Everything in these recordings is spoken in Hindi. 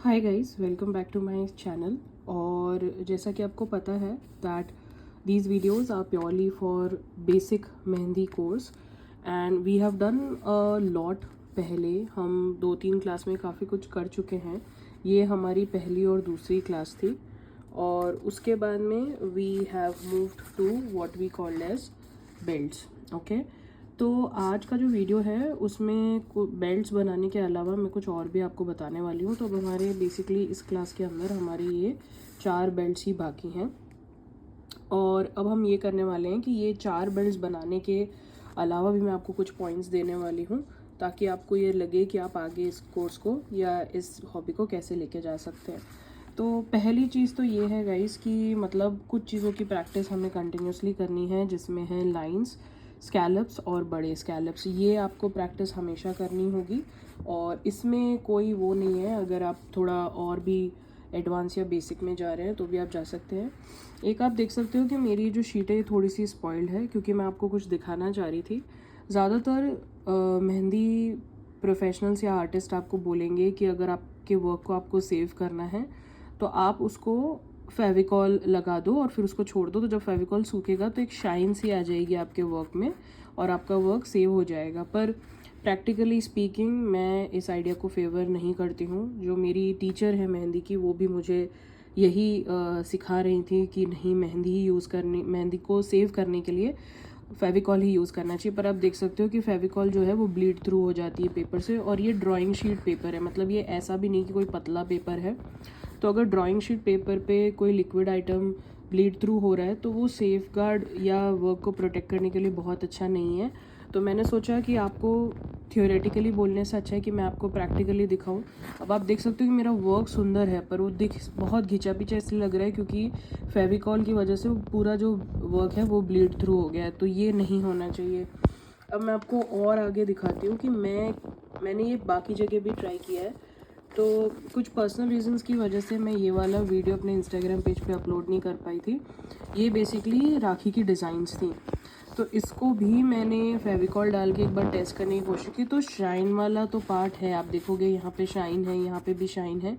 Hi guys, welcome back to my channel. और जैसा कि आपको पता है that these videos are purely for basic mehndi course and we have done a lot. पहले हम 2-3 क्लास में काफ़ी कुछ कर चुके हैं। ये हमारी पहली और दूसरी क्लास थी और उसके बाद में we have moved to what we called as belts. Okay, तो आज का जो वीडियो है उसमें बेल्ट्स बनाने के अलावा मैं कुछ और भी आपको बताने वाली हूँ। तो अब हमारे बेसिकली इस क्लास के अंदर हमारे ये 4 बेल्ट्स ही बाकी हैं और अब हम ये करने वाले हैं कि ये 4 बेल्ट्स बनाने के अलावा भी मैं आपको कुछ पॉइंट्स देने वाली हूँ ताकि आपको ये लगे कि आप आगे इस कोर्स को या इस हॉबी को कैसे लेके जा सकते हैं। तो पहली चीज़ तो ये है गाइस कि मतलब कुछ चीज़ों की प्रैक्टिस हमें कंटिन्यूसली करनी है, जिसमें है लाइंस, स्कैलप्स और बड़े स्कैलप्स। ये आपको प्रैक्टिस हमेशा करनी होगी और इसमें कोई वो नहीं है। अगर आप थोड़ा और भी एडवांस या बेसिक में जा रहे हैं तो भी आप जा सकते हैं। एक आप देख सकते हो कि मेरी जो शीट है ये थोड़ी सी स्पॉइल्ड है क्योंकि मैं आपको कुछ दिखाना चाह रही थी। ज़्यादातर मेहंदी प्रोफेशनल्स या आर्टिस्ट आपको बोलेंगे कि अगर आपके वर्क को आपको सेव करना है तो आप उसको फेविकॉल लगा दो और फिर उसको छोड़ दो। तो जब फेविकॉल सूखेगा तो एक शाइन सी आ जाएगी आपके वर्क में और आपका वर्क सेव हो जाएगा। पर प्रैक्टिकली स्पीकिंग मैं इस आइडिया को फेवर नहीं करती हूँ। जो मेरी टीचर है मेहंदी की वो भी मुझे यही सिखा रही थी कि नहीं, मेहंदी ही यूज़ करनी, मेहंदी को सेव करने के लिए फेविकॉल ही यूज़ करना चाहिए। पर आप देख सकते हो कि फेविकॉल जो है वो ब्लीड थ्रू हो जाती है पेपर से। और ये ड्राइंग शीट पेपर है, मतलब ये ऐसा भी नहीं कि कोई पतला पेपर है। तो अगर ड्राइंग शीट पेपर पे कोई लिक्विड आइटम ब्लीड थ्रू हो रहा है तो वो सेफ गार्ड या वर्क को प्रोटेक्ट करने के लिए बहुत अच्छा नहीं है। तो मैंने सोचा कि आपको थियोरेटिकली बोलने से अच्छा है कि मैं आपको प्रैक्टिकली दिखाऊं। अब आप देख सकते हो कि मेरा वर्क सुंदर है पर वो बहुत घिंचा पिचा इसलिए लग रहा है क्योंकि फेविकॉल की वजह से पूरा जो वर्क है वो ब्लीड थ्रू हो गया है। तो ये नहीं होना चाहिए। अब मैं आपको और आगे दिखाती हूँ कि मैंने ये बाकी जगह भी ट्राई किया है। तो कुछ पर्सनल रीजंस की वजह से मैं ये वाला वीडियो अपने इंस्टाग्राम पेज पे अपलोड नहीं कर पाई थी। ये बेसिकली राखी की डिज़ाइंस थी। तो इसको भी मैंने फेविकॉल डाल के एक बार टेस्ट करने की कोशिश की। तो शाइन वाला तो पार्ट है, आप देखोगे यहाँ पे शाइन है, यहाँ पे भी शाइन है,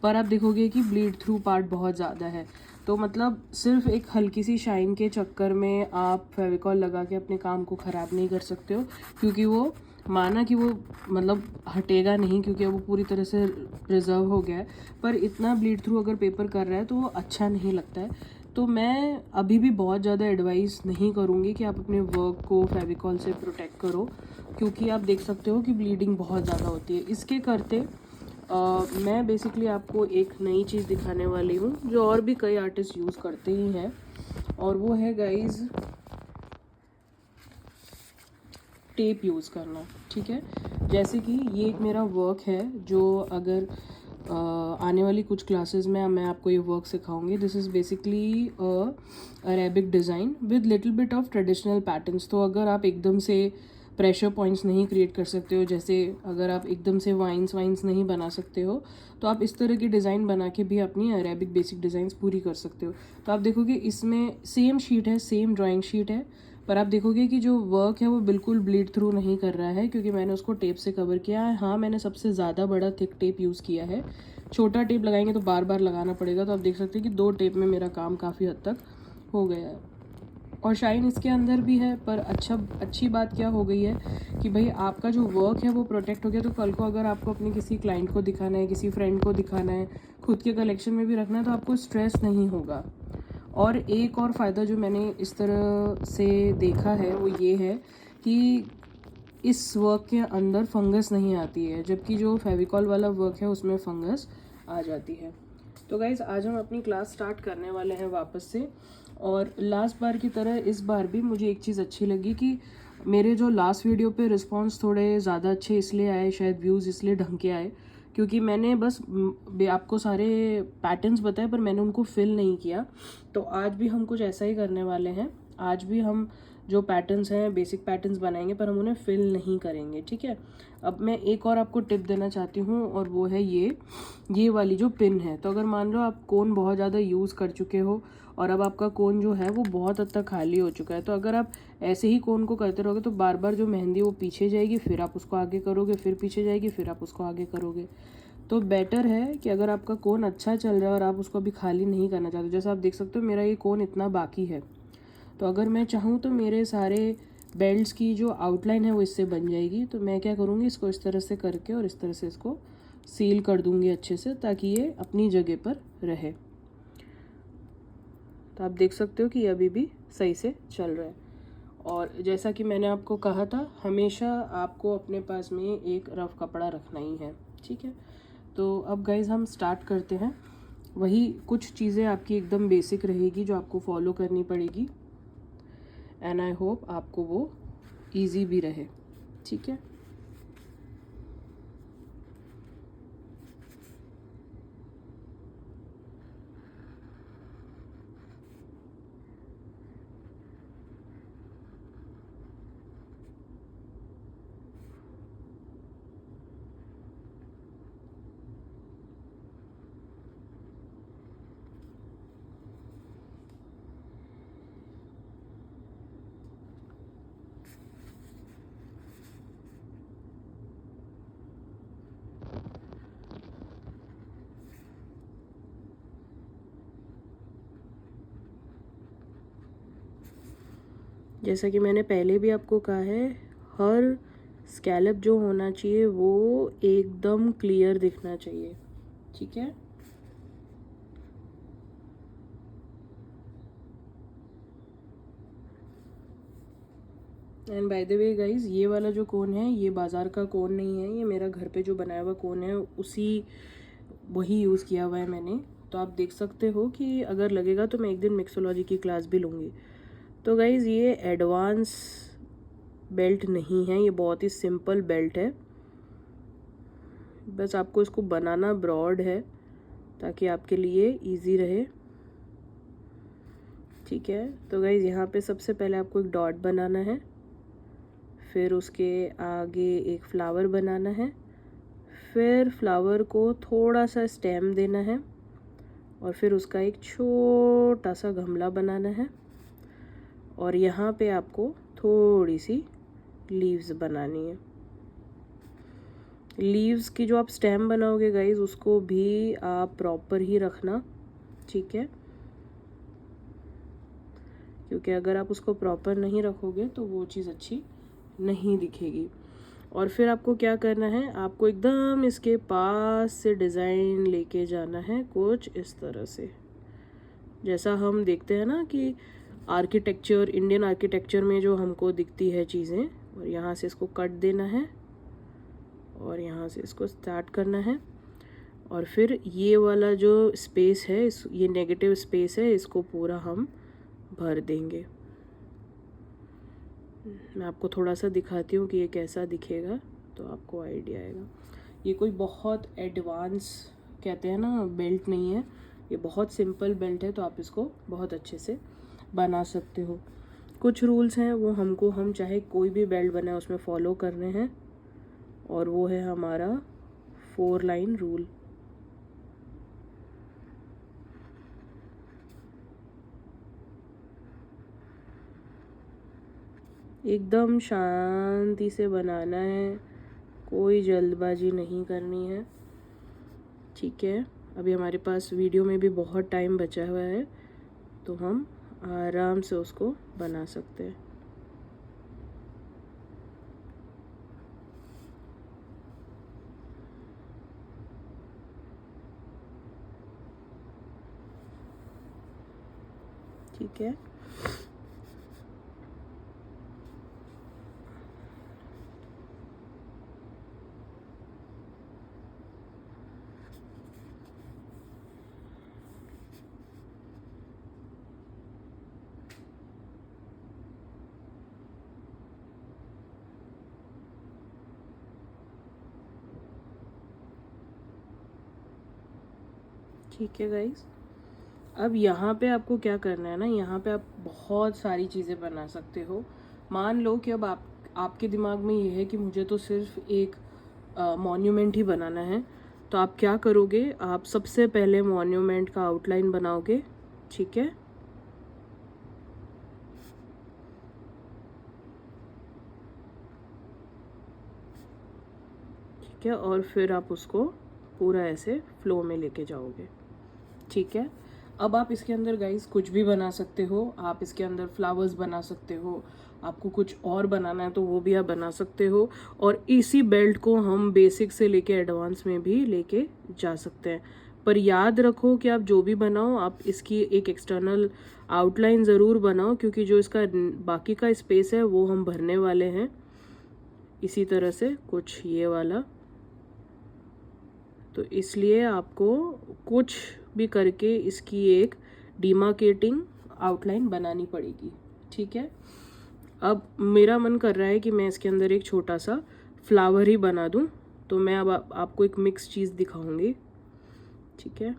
पर आप देखोगे कि ब्लीड थ्रू पार्ट बहुत ज़्यादा है। तो मतलब सिर्फ एक हल्की सी शाइन के चक्कर में आप फेविकॉल लगा के अपने काम को ख़राब नहीं कर सकते हो, क्योंकि वो माना कि वो मतलब हटेगा नहीं क्योंकि वो पूरी तरह से प्रिजर्व हो गया है, पर इतना ब्लीड थ्रू अगर पेपर कर रहा है तो वो अच्छा नहीं लगता है। तो मैं अभी भी बहुत ज़्यादा एडवाइस नहीं करूँगी कि आप अपने वर्क को फेविकॉल से प्रोटेक्ट करो, क्योंकि आप देख सकते हो कि ब्लीडिंग बहुत ज़्यादा होती है इसके करते। मैं बेसिकली आपको एक नई चीज़ दिखाने वाली हूँ जो और भी कई आर्टिस्ट यूज़ करते ही हैं, और वो है गाइज टेप यूज़ करना। ठीक है, जैसे कि ये एक मेरा वर्क है जो अगर आने वाली कुछ क्लासेस में मैं आपको ये वर्क सिखाऊंगी। This is basically Arabic design with little bit of traditional patterns. तो अगर आप एकदम से प्रेशर पॉइंट्स नहीं क्रिएट कर सकते हो, जैसे अगर आप एकदम से वाइंस नहीं बना सकते हो, तो आप इस तरह की डिज़ाइन बना के भी अपनी अरेबिक बेसिक डिज़ाइंस पूरी कर सकते हो। तो आप देखोगे इसमें सेम शीट है, सेम ड्राइंग शीट है, पर आप देखोगे कि जो वर्क है वो बिल्कुल ब्लीड थ्रू नहीं कर रहा है क्योंकि मैंने उसको टेप से कवर किया है। हाँ, मैंने सबसे ज़्यादा बड़ा थिक टेप यूज़ किया है। छोटा टेप लगाएंगे तो बार बार लगाना पड़ेगा। तो आप देख सकते हैं कि 2 टेप में मेरा काम काफ़ी हद तक हो गया है। और शाइन इसके अंदर भी है, पर अच्छी बात क्या हो गई है कि भाई आपका जो वर्क है वो प्रोटेक्ट हो गया। तो कल को अगर आपको अपने किसी क्लाइंट को दिखाना है, किसी फ्रेंड को दिखाना है, खुद के कलेक्शन में भी रखना है, तो आपको स्ट्रेस नहीं होगा। और एक और फ़ायदा जो मैंने इस तरह से देखा है वो ये है कि इस वर्क के अंदर फंगस नहीं आती है, जबकि जो फेविकॉल वाला वर्क है उसमें फंगस आ जाती है। तो गाइज़, आज हम अपनी क्लास स्टार्ट करने वाले हैं वापस से। और लास्ट बार की तरह इस बार भी मुझे एक चीज़ अच्छी लगी कि मेरे जो लास्ट वीडियो पे रिस्पांस थोड़े ज़्यादा अच्छे इसलिए आए, शायद व्यूज़ इसलिए ढंग के आए क्योंकि मैंने बस आपको सारे पैटर्न्स बताए पर मैंने उनको फिल नहीं किया। तो आज भी हम कुछ ऐसा ही करने वाले हैं। आज भी हम जो पैटर्न्स हैं बेसिक पैटर्न्स बनाएंगे पर हम उन्हें फिल नहीं करेंगे। ठीक है, अब मैं एक और आपको टिप देना चाहती हूँ और वो है ये वाली जो पिन है। तो अगर मान लो आप कोन बहुत ज़्यादा यूज़ कर चुके हो और अब आपका कोन जो है वो बहुत हद तक खाली हो चुका है, तो अगर आप ऐसे ही कोन को करते रहोगे तो बार बार जो मेहंदी वो पीछे जाएगी, फिर आप उसको आगे करोगे, फिर पीछे जाएगी, फिर आप उसको आगे करोगे। तो बेटर है कि अगर आपका कोन अच्छा चल रहा है और आप उसको अभी खाली नहीं करना चाहते, जैसे आप देख सकते हो मेरा ये कोन इतना बाकी है, तो अगर मैं चाहूँ तो मेरे सारे बेल्ट्स की जो आउटलाइन है वो इससे बन जाएगी। तो मैं क्या करूँगी, इसको इस तरह से करके और इस तरह से इसको सील कर दूँगी अच्छे से, ताकि ये अपनी जगह पर रहे। तो आप देख सकते हो कि ये अभी भी सही से चल रहा है। और जैसा कि मैंने आपको कहा था, हमेशा आपको अपने पास में एक रफ़ कपड़ा रखना ही है, ठीक है। तो अब गाइज़ हम स्टार्ट करते हैं। वही कुछ चीज़ें आपकी एकदम बेसिक रहेगी जो आपको फॉलो करनी पड़ेगी, एंड आई होप आपको वो इजी भी रहे, ठीक है। जैसा कि मैंने पहले भी आपको कहा है, हर स्कैलप जो होना चाहिए वो एकदम क्लियर दिखना चाहिए, ठीक है। And by the way guys, ये वाला जो कोन है ये बाज़ार का कोन नहीं है, ये मेरा घर पे जो बनाया हुआ कोन है वही यूज़ किया हुआ है मैंने। तो आप देख सकते हो कि अगर लगेगा तो मैं एक दिन मिक्सोलॉजी की क्लास भी लूँगी। तो गाइज़ ये एडवांस बेल्ट नहीं है, ये बहुत ही सिंपल बेल्ट है। बस आपको इसको बनाना ब्रॉड है ताकि आपके लिए इजी रहे, ठीक है। तो गाइज़ यहाँ पे सबसे पहले आपको एक डॉट बनाना है, फिर उसके आगे एक फ्लावर बनाना है, फिर फ्लावर को थोड़ा सा स्टेम देना है, और फिर उसका एक छोटा सा गमला बनाना है, और यहाँ पे आपको थोड़ी सी लीव्स बनानी है। लीव्स की जो आप स्टेम बनाओगे गाइज, उसको भी आप प्रॉपर ही रखना, ठीक है, क्योंकि अगर आप उसको प्रॉपर नहीं रखोगे तो वो चीज़ अच्छी नहीं दिखेगी। और फिर आपको क्या करना है, आपको एकदम इसके पास से डिज़ाइन लेके जाना है कुछ इस तरह से, जैसा हम देखते हैं ना कि आर्किटेक्चर, इंडियन आर्किटेक्चर में जो हमको दिखती है चीज़ें। और यहाँ से इसको कट देना है और यहाँ से इसको स्टार्ट करना है, और फिर ये वाला जो स्पेस है, ये नेगेटिव स्पेस है, इसको पूरा हम भर देंगे। मैं आपको थोड़ा सा दिखाती हूँ कि ये कैसा दिखेगा, तो आपको आइडिया आएगा। ये कोई बहुत एडवांस कहते हैं ना बेल्ट नहीं है, ये बहुत सिंपल बेल्ट है, तो आप इसको बहुत अच्छे से बना सकते हो। कुछ रूल्स हैं वो हम चाहे कोई भी बेल्ट बनाए उसमें फॉलो करने हैं, और वो है हमारा 4 लाइन रूल। एकदम शांति से बनाना है, कोई जल्दबाजी नहीं करनी है, ठीक है। अभी हमारे पास वीडियो में भी बहुत टाइम बचा हुआ है, तो हम आराम से उसको बना सकते हैं। ठीक है, ठीक है गाइस। अब यहाँ पे आपको क्या करना है ना, यहाँ पे आप बहुत सारी चीज़ें बना सकते हो। मान लो कि अब आपके दिमाग में ये है कि मुझे तो सिर्फ एक मॉन्यूमेंट ही बनाना है, तो आप क्या करोगे, आप सबसे पहले मॉन्यूमेंट का आउटलाइन बनाओगे, ठीक है। ठीक है, और फिर आप उसको पूरा ऐसे फ्लो में लेके जाओगे। ठीक है, अब आप इसके अंदर गाइस कुछ भी बना सकते हो। आप इसके अंदर फ्लावर्स बना सकते हो, आपको कुछ और बनाना है तो वो भी आप बना सकते हो। और इसी बेल्ट को हम बेसिक से लेके एडवांस में भी लेके जा सकते हैं। पर याद रखो कि आप जो भी बनाओ आप इसकी एक एक्सटर्नल आउटलाइन ज़रूर बनाओ, क्योंकि जो इसका बाकी का स्पेस है वो हम भरने वाले हैं। इसी तरह से कुछ ये वाला, तो इसलिए आपको कुछ भी करके इसकी एक डिमार्केटिंग आउटलाइन बनानी पड़ेगी। ठीक है, अब मेरा मन कर रहा है कि मैं इसके अंदर एक छोटा सा फ्लावर ही बना दूं, तो मैं अब आपको एक मिक्स चीज़ दिखाऊंगी। ठीक है,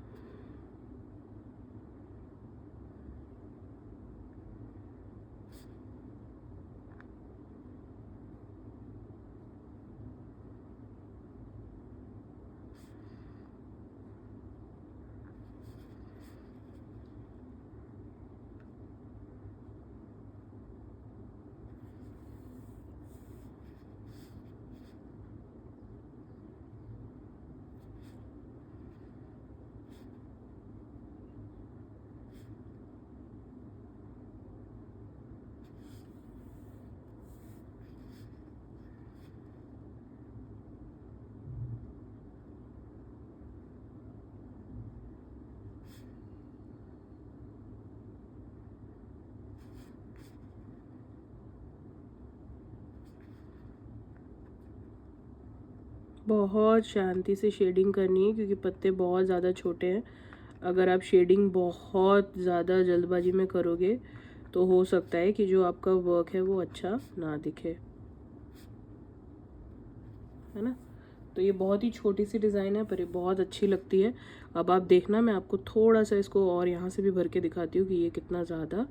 बहुत शांति से शेडिंग करनी है, क्योंकि पत्ते बहुत ज़्यादा छोटे हैं। अगर आप शेडिंग बहुत ज़्यादा जल्दबाजी में करोगे तो हो सकता है कि जो आपका वर्क है वो अच्छा ना दिखे, है ना। तो ये बहुत ही छोटी सी डिज़ाइन है पर ये बहुत अच्छी लगती है। अब आप देखना, मैं आपको थोड़ा सा इसको और यहाँ से भी भर के दिखाती हूँ कि ये कितना ज़्यादा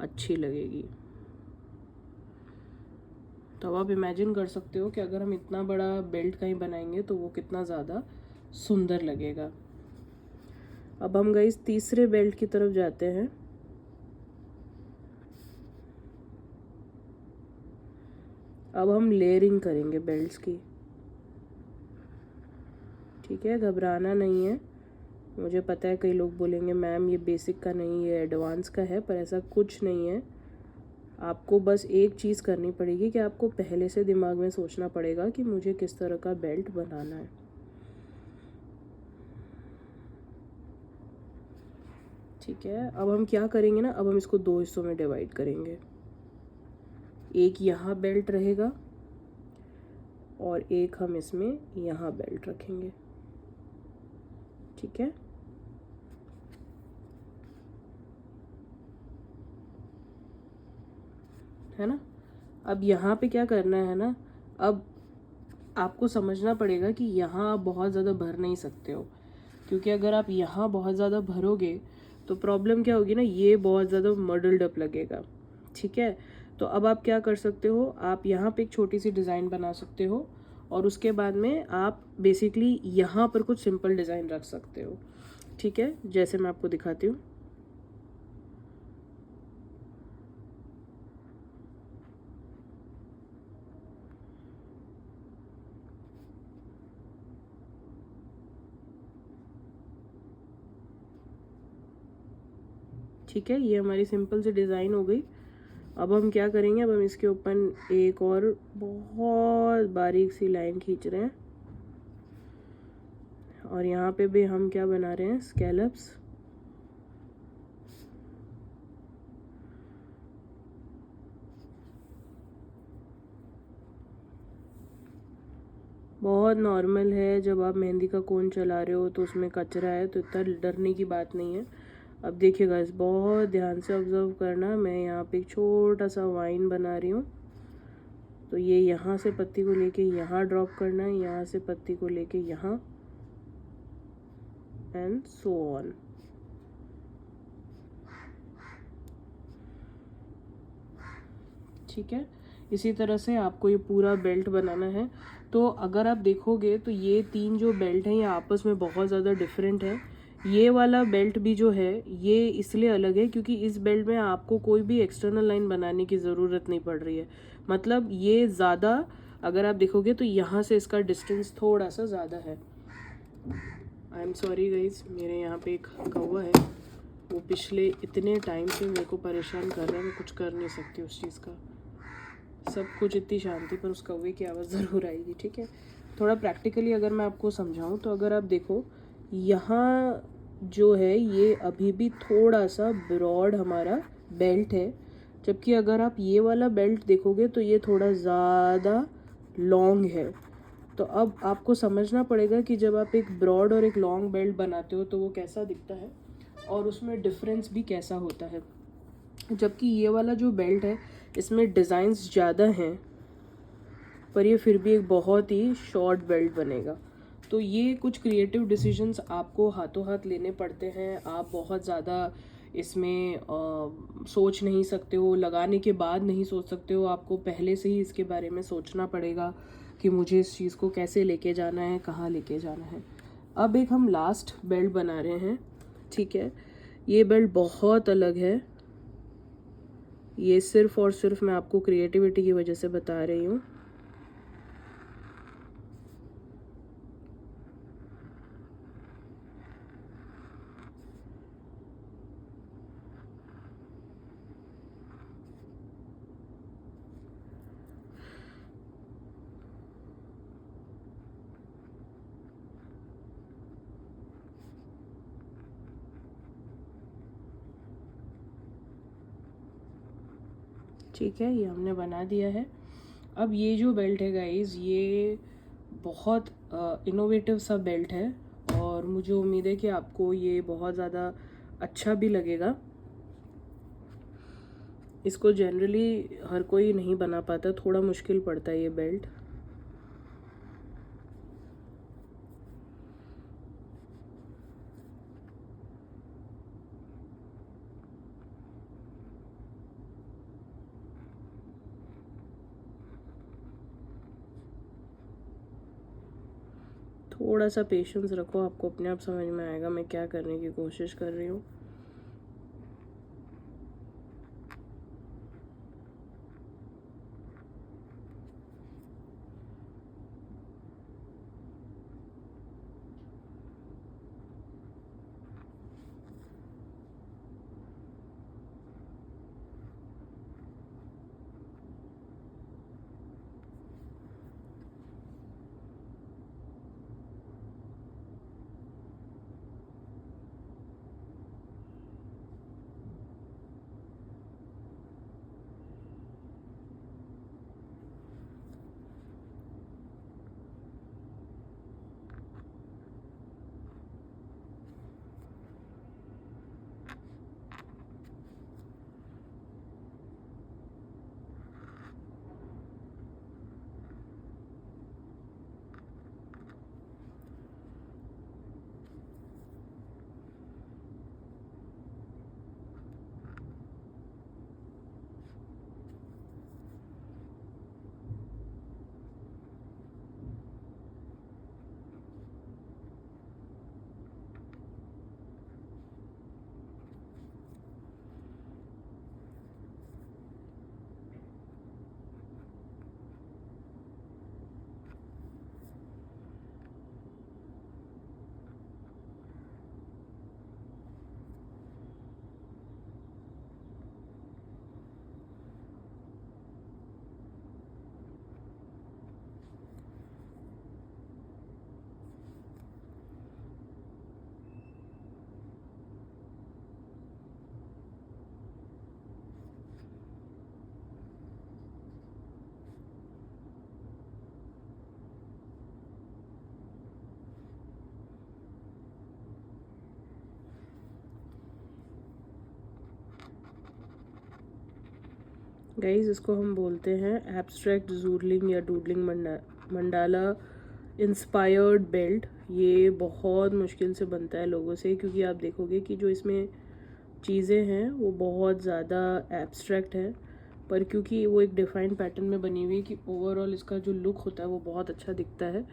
अच्छी लगेगी। तो अब आप इमेजिन कर सकते हो कि अगर हम इतना बड़ा बेल्ट कहीं बनाएंगे तो वो कितना ज़्यादा सुंदर लगेगा। अब हम गाइस तीसरे बेल्ट की तरफ जाते हैं। अब हम लेयरिंग करेंगे बेल्ट्स की। ठीक है, घबराना नहीं है। मुझे पता है कई लोग बोलेंगे मैम ये बेसिक का नहीं, ये एडवांस का है, पर ऐसा कुछ नहीं है। आपको बस एक चीज़ करनी पड़ेगी कि आपको पहले से दिमाग में सोचना पड़ेगा कि मुझे किस तरह का बेल्ट बनाना है। ठीक है, अब हम क्या करेंगे ना, अब हम इसको दो हिस्सों में डिवाइड करेंगे। एक यहाँ बेल्ट रहेगा और एक हम इसमें यहाँ बेल्ट रखेंगे। ठीक है ना। अब यहाँ पे क्या करना है ना, अब आपको समझना पड़ेगा कि यहाँ आप बहुत ज़्यादा भर नहीं सकते हो, क्योंकि अगर आप यहाँ बहुत ज़्यादा भरोगे तो प्रॉब्लम क्या होगी ना, ये बहुत ज़्यादा मॉडल्ड अप लगेगा। ठीक है, तो अब आप क्या कर सकते हो, आप यहाँ पे एक छोटी सी डिज़ाइन बना सकते हो और उसके बाद में आप बेसिकली यहाँ पर कुछ सिंपल डिज़ाइन रख सकते हो। ठीक है, जैसे मैं आपको दिखाती हूँ। ठीक है, ये हमारी सिंपल सी डिज़ाइन हो गई। अब हम क्या करेंगे, अब हम इसके ऊपर एक और बहुत बारीक सी लाइन खींच रहे हैं और यहाँ पे भी हम क्या बना रहे हैं, स्कैलप्स। बहुत नॉर्मल है, जब आप मेहंदी का कोन चला रहे हो तो उसमें कचरा है तो इतना डरने की बात नहीं है। अब देखिएगा, इस बहुत ध्यान से ऑब्जर्व करना, मैं यहाँ पे एक छोटा सा वाइन बना रही हूँ। तो ये यहाँ से पत्ती को लेके यहाँ ड्रॉप करना है, यहाँ से पत्ती को लेके यहाँ, एंड सो ऑन। ठीक है, इसी तरह से आपको ये पूरा बेल्ट बनाना है। तो अगर आप देखोगे तो ये तीन जो बेल्ट हैं ये आपस में बहुत ज़्यादा डिफरेंट है। ये वाला बेल्ट भी जो है ये इसलिए अलग है क्योंकि इस बेल्ट में आपको कोई भी एक्सटर्नल लाइन बनाने की ज़रूरत नहीं पड़ रही है। मतलब ये ज़्यादा, अगर आप देखोगे तो यहाँ से इसका डिस्टेंस थोड़ा सा ज़्यादा है। आई एम सॉरी गाइज, मेरे यहाँ पे एक कौवा है, वो पिछले इतने टाइम से मेरे को परेशान कर रहा है, मैं कुछ कर नहीं सकती उस चीज़ का। सब कुछ इतनी शांति, पर उस कौवे की आवाज़ ज़रूर आएगी, ठीक है। थोड़ा प्रैक्टिकली अगर मैं आपको समझाऊँ तो अगर आप देखो यहाँ जो है ये अभी भी थोड़ा सा ब्रॉड हमारा बेल्ट है, जबकि अगर आप ये वाला बेल्ट देखोगे तो ये थोड़ा ज़्यादा लॉन्ग है। तो अब आपको समझना पड़ेगा कि जब आप एक ब्रॉड और एक लॉन्ग बेल्ट बनाते हो तो वो कैसा दिखता है और उसमें डिफरेंस भी कैसा होता है। जबकि ये वाला जो बेल्ट है इसमें डिज़ाइंस ज़्यादा हैं, पर ये फिर भी एक बहुत ही शॉर्ट बेल्ट बनेगा। तो ये कुछ क्रिएटिव डिसीजंस आपको हाथों हाथ लेने पड़ते हैं। आप बहुत ज़्यादा इसमें सोच नहीं सकते हो, लगाने के बाद नहीं सोच सकते हो, आपको पहले से ही इसके बारे में सोचना पड़ेगा कि मुझे इस चीज़ को कैसे लेके जाना है, कहाँ लेके जाना है। अब एक हम लास्ट बेल्ट बना रहे हैं, ठीक है। ये बेल्ट बहुत अलग है, ये सिर्फ और सिर्फ मैं आपको क्रिएटिविटी की वजह से बता रही हूँ। ठीक है, ये हमने बना दिया है। अब ये जो बेल्ट है गाइस, ये बहुत इनोवेटिव सा बेल्ट है और मुझे उम्मीद है कि आपको ये बहुत ज़्यादा अच्छा भी लगेगा। इसको जनरली हर कोई नहीं बना पाता, थोड़ा मुश्किल पड़ता है ये बेल्ट। थोड़ा सा पेशेंस रखो, आपको अपने आप समझ में आएगा मैं क्या करने की कोशिश कर रही हूँ। गाइज, इसको हम बोलते हैं एब्स्ट्रैक्ट जूडलिंग या डूडलिंग मंडाला इंस्पायर्ड बेल्ट। ये बहुत मुश्किल से बनता है लोगों से, क्योंकि आप देखोगे कि जो इसमें चीज़ें हैं वो बहुत ज़्यादा एब्स्ट्रैक्ट है, पर क्योंकि वो एक डिफाइंड पैटर्न में बनी हुई है कि ओवरऑल इसका जो लुक होता है वो बहुत अच्छा दिखता है,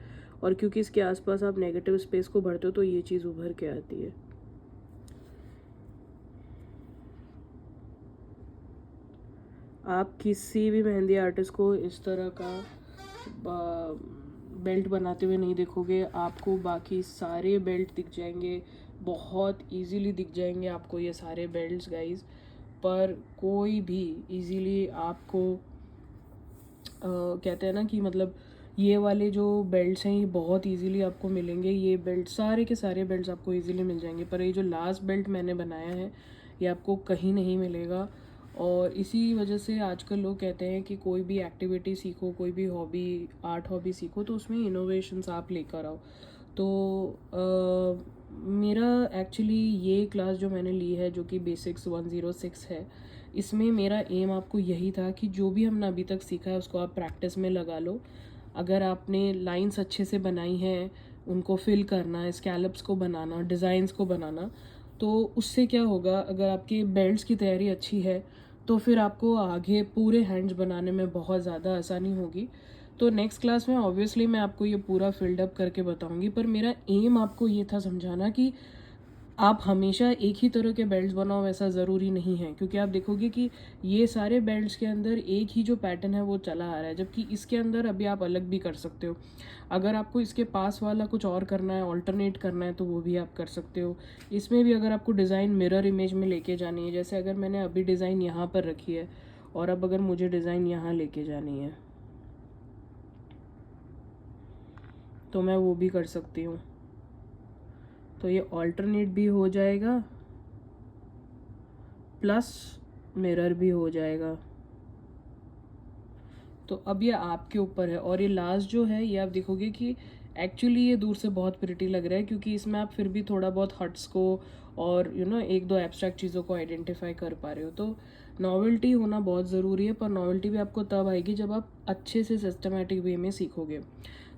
और क्योंकि इसके आसपास आप नेगेटिव स्पेस को भरते हो तो ये चीज़ उभर के आती है। आप किसी भी मेहंदी आर्टिस्ट को इस तरह का बेल्ट बनाते हुए नहीं देखोगे, आपको बाकी सारे बेल्ट दिख जाएंगे, बहुत इजीली दिख जाएंगे आपको ये सारे बेल्ट्स गाइस। पर कोई भी इजीली आपको कहते हैं ना कि मतलब ये वाले जो बेल्ट्स हैं ये बहुत इजीली आपको मिलेंगे, ये बेल्ट सारे के सारे बेल्ट्स आपको इजीली मिल जाएंगे। पर ये जो लास्ट बेल्ट मैंने बनाया है ये आपको कहीं नहीं मिलेगा। और इसी वजह से आजकल लोग कहते हैं कि कोई भी एक्टिविटी सीखो, कोई भी हॉबी, आर्ट हॉबी सीखो तो उसमें इनोवेशंस आप लेकर आओ। तो मेरा एक्चुअली ये क्लास जो मैंने ली है जो कि बेसिक्स 106 है, इसमें मेरा एम आपको यही था कि जो भी हमने अभी तक सीखा है उसको आप प्रैक्टिस में लगा लो। अगर आपने लाइंस अच्छे से बनाई हैं, उनको फिल करना, स्कैलप्स को बनाना, डिज़ाइंस को बनाना, तो उससे क्या होगा, अगर आपके बेल्ट्स की तैयारी अच्छी है तो फिर आपको आगे पूरे हैंड्स बनाने में बहुत ज़्यादा आसानी होगी। तो नेक्स्ट क्लास में ऑब्वियसली मैं आपको ये पूरा फिल्ड अप करके बताऊंगी, पर मेरा एम आपको ये था समझाना कि आप हमेशा एक ही तरह के बेल्ट्स बनाओ ऐसा ज़रूरी नहीं है। क्योंकि आप देखोगे कि ये सारे बेल्ट्स के अंदर एक ही जो पैटर्न है वो चला आ रहा है, जबकि इसके अंदर अभी आप अलग भी कर सकते हो। अगर आपको इसके पास वाला कुछ और करना है, ऑल्टरनेट करना है, तो वो भी आप कर सकते हो। इसमें भी अगर आपको डिज़ाइन मिरर इमेज में लेके जानी है, जैसे अगर मैंने अभी डिज़ाइन यहाँ पर रखी है और अब अगर मुझे डिज़ाइन यहाँ लेके जानी है तो मैं वो भी कर सकती हूँ। तो ये ऑल्टरनेट भी हो जाएगा प्लस मिरर भी हो जाएगा। तो अब ये आपके ऊपर है। और ये लास्ट जो है ये आप देखोगे कि एक्चुअली ये दूर से बहुत प्रिटी लग रहा है, क्योंकि इसमें आप फिर भी थोड़ा बहुत हट्स को और एक दो एब्स्ट्रैक्ट चीज़ों को आइडेंटिफाई कर पा रहे हो। तो नॉवेल्टी होना बहुत ज़रूरी है, पर नॉवेल्टी भी आपको तब आएगी जब आप अच्छे से सिस्टमेटिक वे में सीखोगे।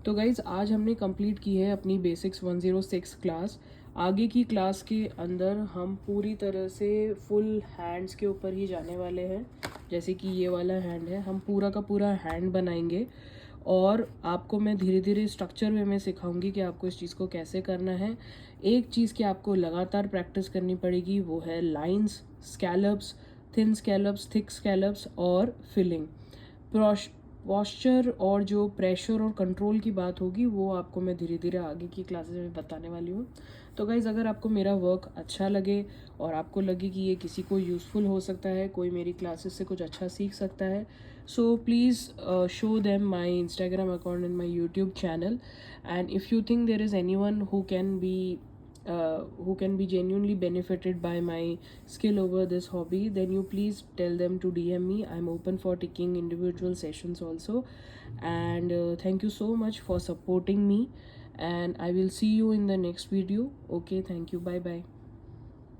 तो गाइज़ आज हमने कंप्लीट की है अपनी बेसिक्स 106 क्लास। आगे की क्लास के अंदर हम पूरी तरह से फुल हैंड्स के ऊपर ही जाने वाले हैं। जैसे कि ये वाला हैंड है, हम पूरा का पूरा हैंड बनाएंगे और आपको मैं धीरे धीरे स्ट्रक्चर वे में सिखाऊंगी कि आपको इस चीज़ को कैसे करना है। एक चीज़ की आपको लगातार प्रैक्टिस करनी पड़ेगी, वो है lines, scallops, thin scallops, thick scallops और फिलिंग। पॉस्चर और जो प्रेशर और कंट्रोल की बात होगी वो आपको मैं धीरे धीरे आगे की क्लासेस में बताने वाली हूँ। तो गाइज़ अगर आपको मेरा वर्क अच्छा लगे और आपको लगे कि ये किसी को यूज़फुल हो सकता है, कोई मेरी क्लासेस से कुछ अच्छा सीख सकता है, so please show them my Instagram account and my YouTube channel. And if you think there is any one who can be genuinely benefited by my skill over this hobby, then you please tell them to DM me. I'm open for taking individual sessions also. And thank you so much for supporting me, and I will see you in the next video. Okay, thank you, bye bye.